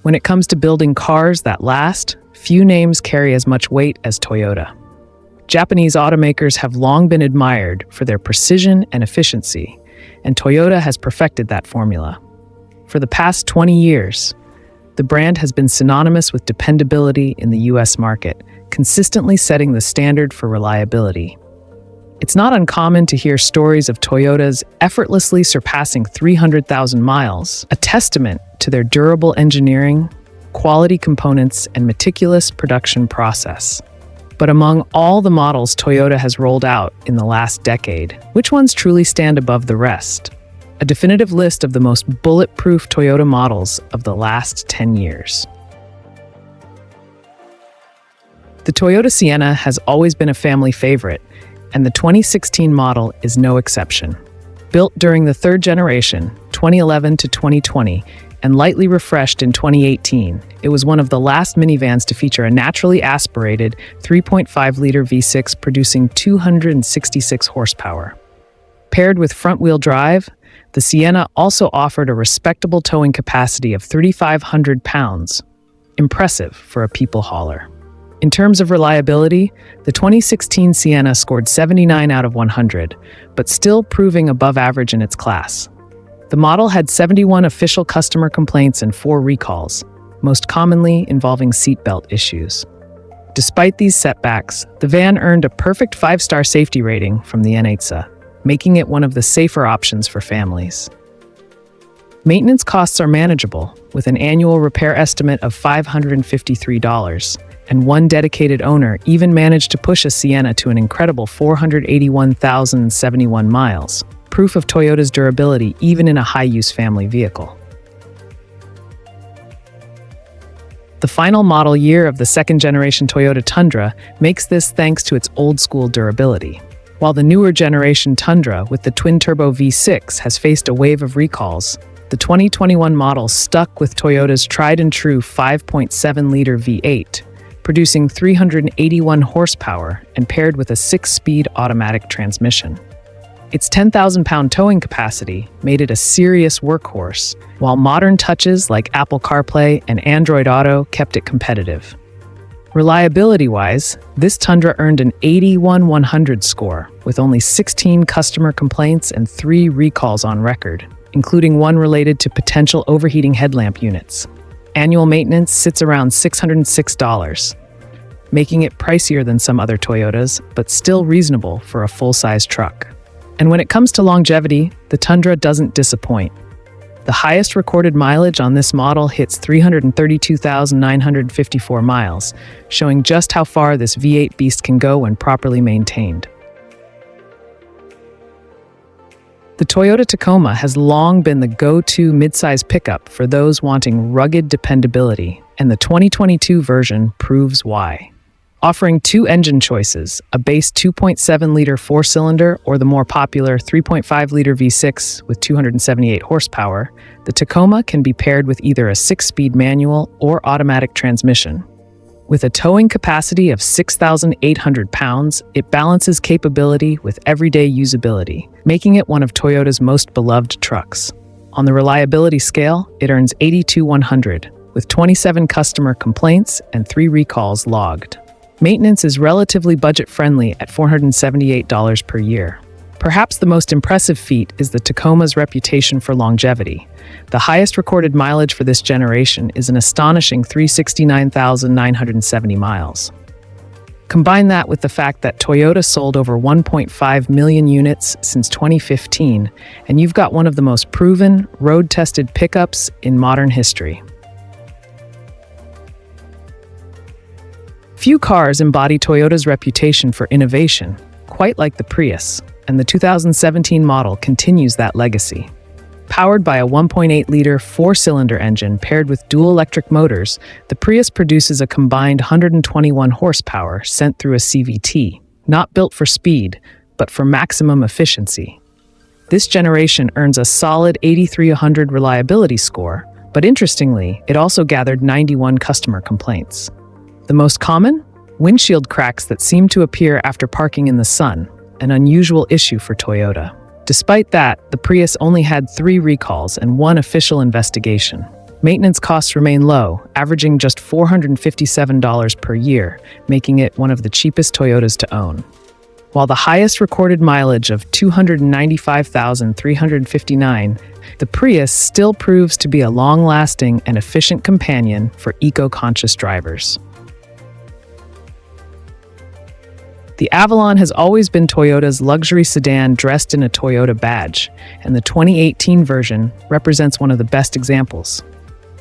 When it comes to building cars that last, few names carry as much weight as Toyota. Japanese automakers have long been admired for their precision and efficiency, and Toyota has perfected that formula. For the past 20 years, the brand has been synonymous with dependability in the US market, consistently setting the standard for reliability. It's not uncommon to hear stories of Toyotas effortlessly surpassing 300,000 miles, a testament to their durable engineering, quality components, and meticulous production process. But among all the models Toyota has rolled out in the last decade, which ones truly stand above the rest? A definitive list of the most bulletproof Toyota models of the last 10 years. The Toyota Sienna has always been a family favorite, and the 2016 model is no exception. Built during the third generation, 2011 to 2020, and lightly refreshed in 2018, it was one of the last minivans to feature a naturally aspirated 3.5-liter V6 producing 266 horsepower. Paired with front-wheel drive, the Sienna also offered a respectable towing capacity of 3,500 pounds. Impressive for a people hauler. In terms of reliability, the 2016 Sienna scored 79 out of 100, but still proving above average in its class. The model had 71 official customer complaints and 4 recalls, most commonly involving seatbelt issues. Despite these setbacks, the van earned a perfect 5-star safety rating from the NHTSA, making it one of the safer options for families. Maintenance costs are manageable, with an annual repair estimate of $553, and one dedicated owner even managed to push a Sienna to an incredible 481,071 miles, proof of Toyota's durability even in a high-use family vehicle. The final model year of the second-generation Toyota Tundra makes this thanks to its old-school durability. While the newer generation Tundra with the twin-turbo V6 has faced a wave of recalls, the 2021 model stuck with Toyota's tried-and-true 5.7-liter V8, producing 381 horsepower and paired with a 6-speed automatic transmission. Its 10,000-pound towing capacity made it a serious workhorse, while modern touches like Apple CarPlay and Android Auto kept it competitive. Reliability-wise, this Tundra earned an 81/100 score, with only 16 customer complaints and 3 recalls on record, including one related to potential overheating headlamp units. Annual maintenance sits around $606, making it pricier than some other Toyotas, but still reasonable for a full-size truck. And when it comes to longevity, the Tundra doesn't disappoint. The highest recorded mileage on this model hits 332,954 miles, showing just how far this V8 beast can go when properly maintained. The Toyota Tacoma has long been the go-to midsize pickup for those wanting rugged dependability, and the 2022 version proves why. Offering 2 engine choices, a base 2.7-liter 4-cylinder or the more popular 3.5-liter V6 with 278 horsepower, the Tacoma can be paired with either a 6-speed manual or automatic transmission. With a towing capacity of 6,800 pounds, it balances capability with everyday usability, making it one of Toyota's most beloved trucks. On the reliability scale, it earns 82/100, with 27 customer complaints and 3 recalls logged. Maintenance is relatively budget-friendly at $478 per year. Perhaps the most impressive feat is the Tacoma's reputation for longevity. The highest recorded mileage for this generation is an astonishing 369,970 miles. Combine that with the fact that Toyota sold over 1.5 million units since 2015, and you've got one of the most proven, road-tested pickups in modern history. Few cars embody Toyota's reputation for innovation, quite like the Prius, and the 2017 model continues that legacy. Powered by a 1.8-liter 4-cylinder engine paired with dual electric motors, the Prius produces a combined 121 horsepower sent through a CVT, not built for speed, but for maximum efficiency. This generation earns a solid 83/100 reliability score, but interestingly, it also gathered 91 customer complaints. The most common? Windshield cracks that seem to appear after parking in the sun, an unusual issue for Toyota. Despite that, the Prius only had 3 recalls and 1 official investigation. Maintenance costs remain low, averaging just $457 per year, making it one of the cheapest Toyotas to own. While the highest recorded mileage of 295,359, the Prius still proves to be a long-lasting and efficient companion for eco-conscious drivers. The Avalon has always been Toyota's luxury sedan dressed in a Toyota badge, and the 2018 version represents one of the best examples.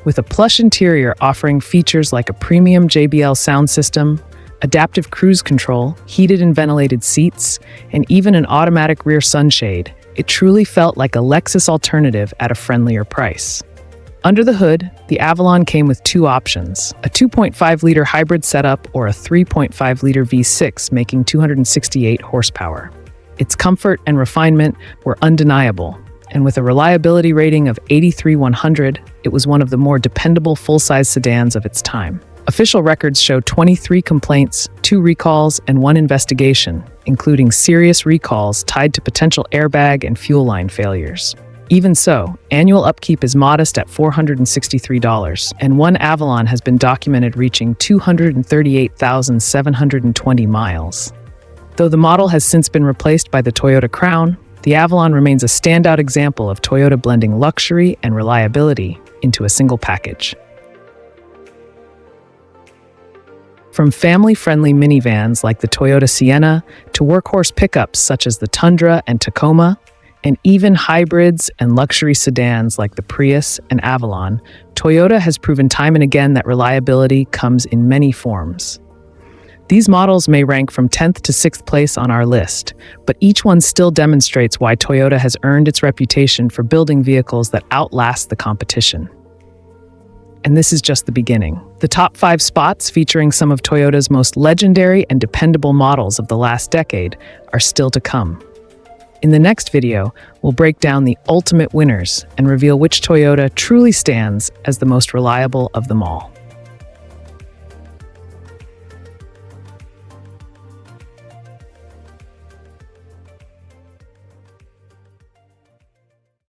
With a plush interior offering features like a premium JBL sound system, adaptive cruise control, heated and ventilated seats, and even an automatic rear sunshade, it truly felt like a Lexus alternative at a friendlier price. Under the hood, the Avalon came with two options, a 2.5-liter hybrid setup or a 3.5-liter V6 making 268 horsepower. Its comfort and refinement were undeniable, and with a reliability rating of 83/100, it was one of the more dependable full-size sedans of its time. Official records show 23 complaints, 2 recalls, and 1 investigation, including serious recalls tied to potential airbag and fuel line failures. Even so, annual upkeep is modest at $463, and one Avalon has been documented reaching 238,720 miles. Though the model has since been replaced by the Toyota Crown, the Avalon remains a standout example of Toyota blending luxury and reliability into a single package. From family-friendly minivans like the Toyota Sienna to workhorse pickups such as the Tundra and Tacoma, and even hybrids and luxury sedans like the Prius and Avalon, Toyota has proven time and again that reliability comes in many forms. These models may rank from 10th to 6th place on our list, but each one still demonstrates why Toyota has earned its reputation for building vehicles that outlast the competition. And this is just the beginning. The top 5 spots featuring some of Toyota's most legendary and dependable models of the last decade are still to come. In the next video, we'll break down the ultimate winners and reveal which Toyota truly stands as the most reliable of them all.